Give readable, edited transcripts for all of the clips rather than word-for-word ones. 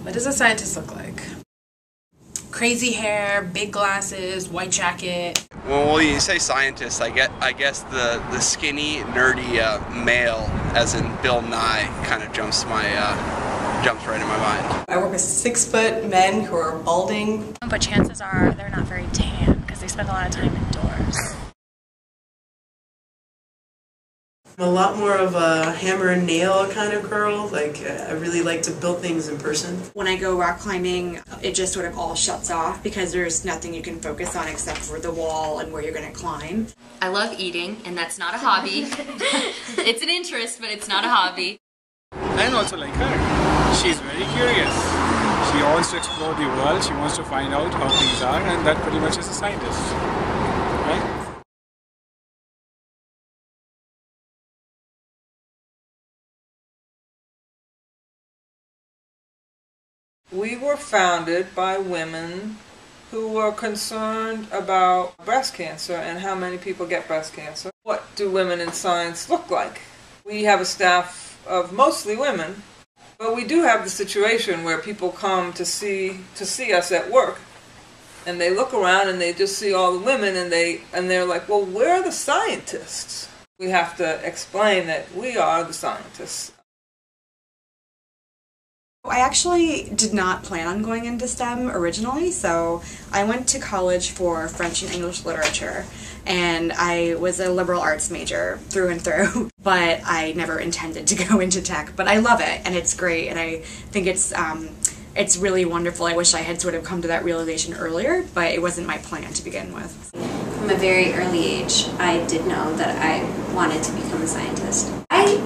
What does a scientist look like? Crazy hair, big glasses, white jacket. Well, when you say scientist, I guess the skinny, nerdy male, as in Bill Nye, kind of jumps right in my mind. I work with 6-foot men who are balding. But chances are they're not very tan because they spend a lot of time indoors. I'm a lot more of a hammer and nail kind of girl. Like, I really like to build things in person. When I go rock climbing, it just sort of all shuts off because there's nothing you can focus on except for the wall and where you're going to climb. I love eating, and that's not a hobby. It's an interest, but it's not a hobby. And also like her. She's very curious. She wants to explore the world, she wants to find out how things are, and that pretty much is a scientist, right? We were founded by women who were concerned about breast cancer and how many people get breast cancer. What do women in science look like? We have a staff of mostly women, but we do have the situation where people come to see us at work, and they look around and they just see all the women, and they're like, well, where are the scientists? We have to explain that we are the scientists. I actually did not plan on going into STEM originally, so I went to college for French and English literature, and I was a liberal arts major through and through, but I never intended to go into tech. But I love it, and it's great, and I think it's really wonderful. I wish I had sort of come to that realization earlier, but it wasn't my plan to begin with. From a very early age, I did know that I wanted to become a scientist. I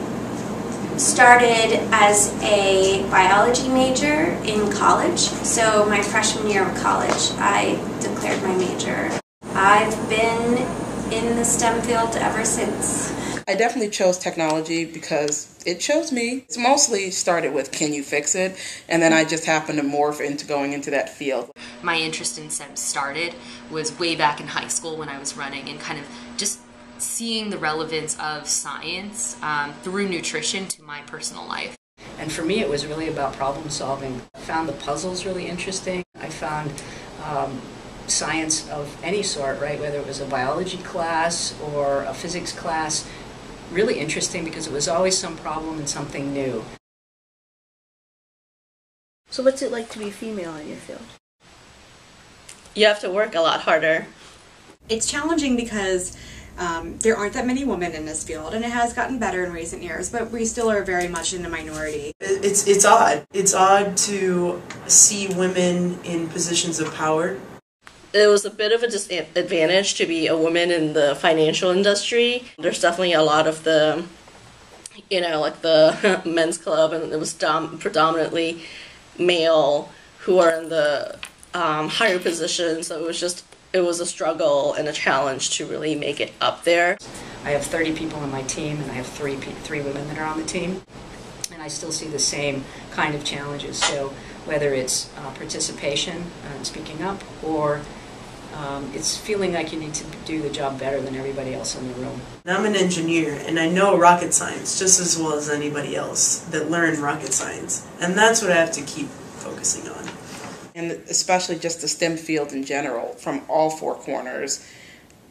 started as a biology major in college, so my freshman year of college I declared my major. I've been in the STEM field ever since. I definitely chose technology because it chose me. It's mostly started with can you fix it, and then I just happened to morph into going into that field. My interest in STEM started was way back in high school when I was running and kind of just seeing the relevance of science through nutrition to my personal life. And for me it was really about problem solving. I found the puzzles really interesting. I found science of any sort, right, whether it was a biology class or a physics class, really interesting because it was always some problem and something new. So what's it like to be female in your field? You have to work a lot harder. It's challenging because there aren't that many women in this field, and it has gotten better in recent years, but we still are very much in a minority. It's odd. It's odd to see women in positions of power. It was a bit of a disadvantage to be a woman in the financial industry. There's definitely a lot of the, like the men's club, and it was predominantly male who are in the higher positions, so it was a struggle and a challenge to really make it up there. I have 30 people on my team, and I have three women that are on the team, and I still see the same kind of challenges. So whether it's participation and speaking up, or it's feeling like you need to do the job better than everybody else in the room. I'm an engineer, and I know rocket science just as well as anybody else that learned rocket science, and that's what I have to keep focusing on. And especially just the STEM field in general, from all four corners,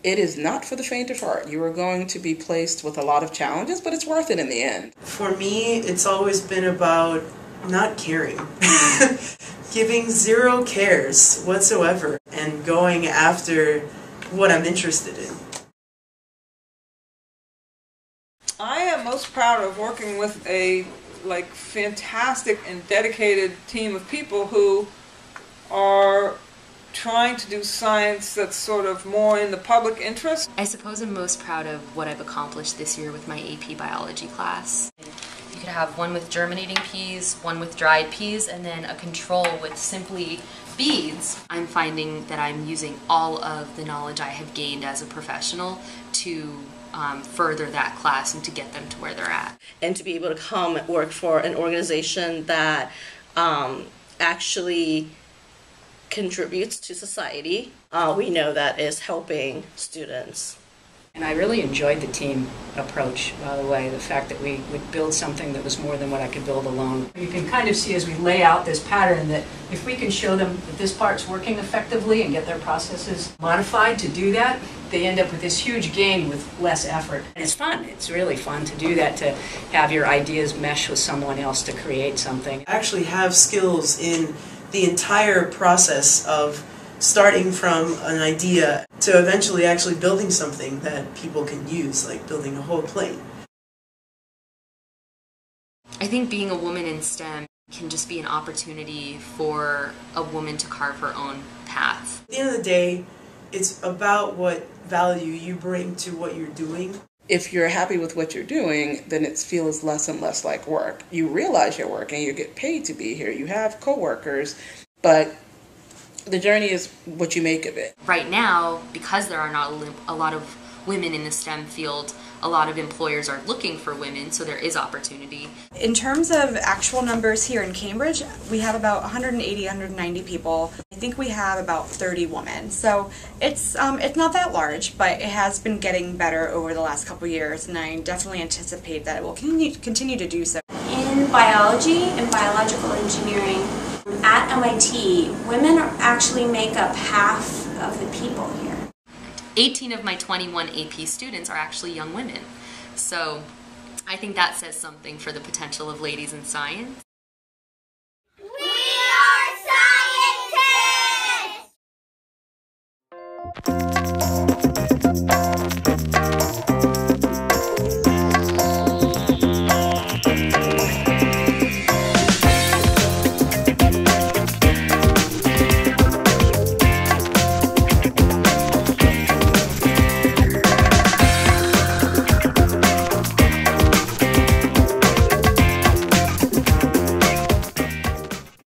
it is not for the faint of heart. You are going to be placed with a lot of challenges, but it's worth it in the end. For me, it's always been about not caring. Giving zero cares whatsoever and going after what I'm interested in. I am most proud of working with a fantastic and dedicated team of people who are trying to do science that's sort of more in the public interest. I suppose I'm most proud of what I've accomplished this year with my AP biology class. You could have one with germinating peas, one with dried peas, and then a control with simply beads. I'm finding that I'm using all of the knowledge I have gained as a professional to further that class and to get them to where they're at. And to be able to come and work for an organization that actually contributes to society, we know that is helping students And I really enjoyed the team approach, by the way, the fact that we would build something that was more than what I could build alone. You can kind of see as we lay out this pattern that if we can show them that this part's working effectively and get their processes modified to do that, they end up with this huge gain with less effort. And it's fun. It's really fun to do that, to have your ideas mesh with someone else to create something. I actually have skills in the entire process of starting from an idea to eventually actually building something that people can use, like building a whole plane. I think being a woman in STEM can just be an opportunity for a woman to carve her own path. At the end of the day, it's about what value you bring to what you're doing. If you're happy with what you're doing, then it feels less and less like work. You realize you're working, you get paid to be here, you have coworkers, but the journey is what you make of it. Right now, because there are not a lot of women in the STEM field, a lot of employers are looking for women, so there is opportunity. In terms of actual numbers here in Cambridge, we have about 180, 190 people. I think we have about 30 women. So it's not that large, but it has been getting better over the last couple years, and I definitely anticipate that it will continue to do so. In biology and biological engineering at MIT, women actually make up half of the people here. 18 of my 21 AP students are actually young women. So I think that says something for the potential of ladies in science.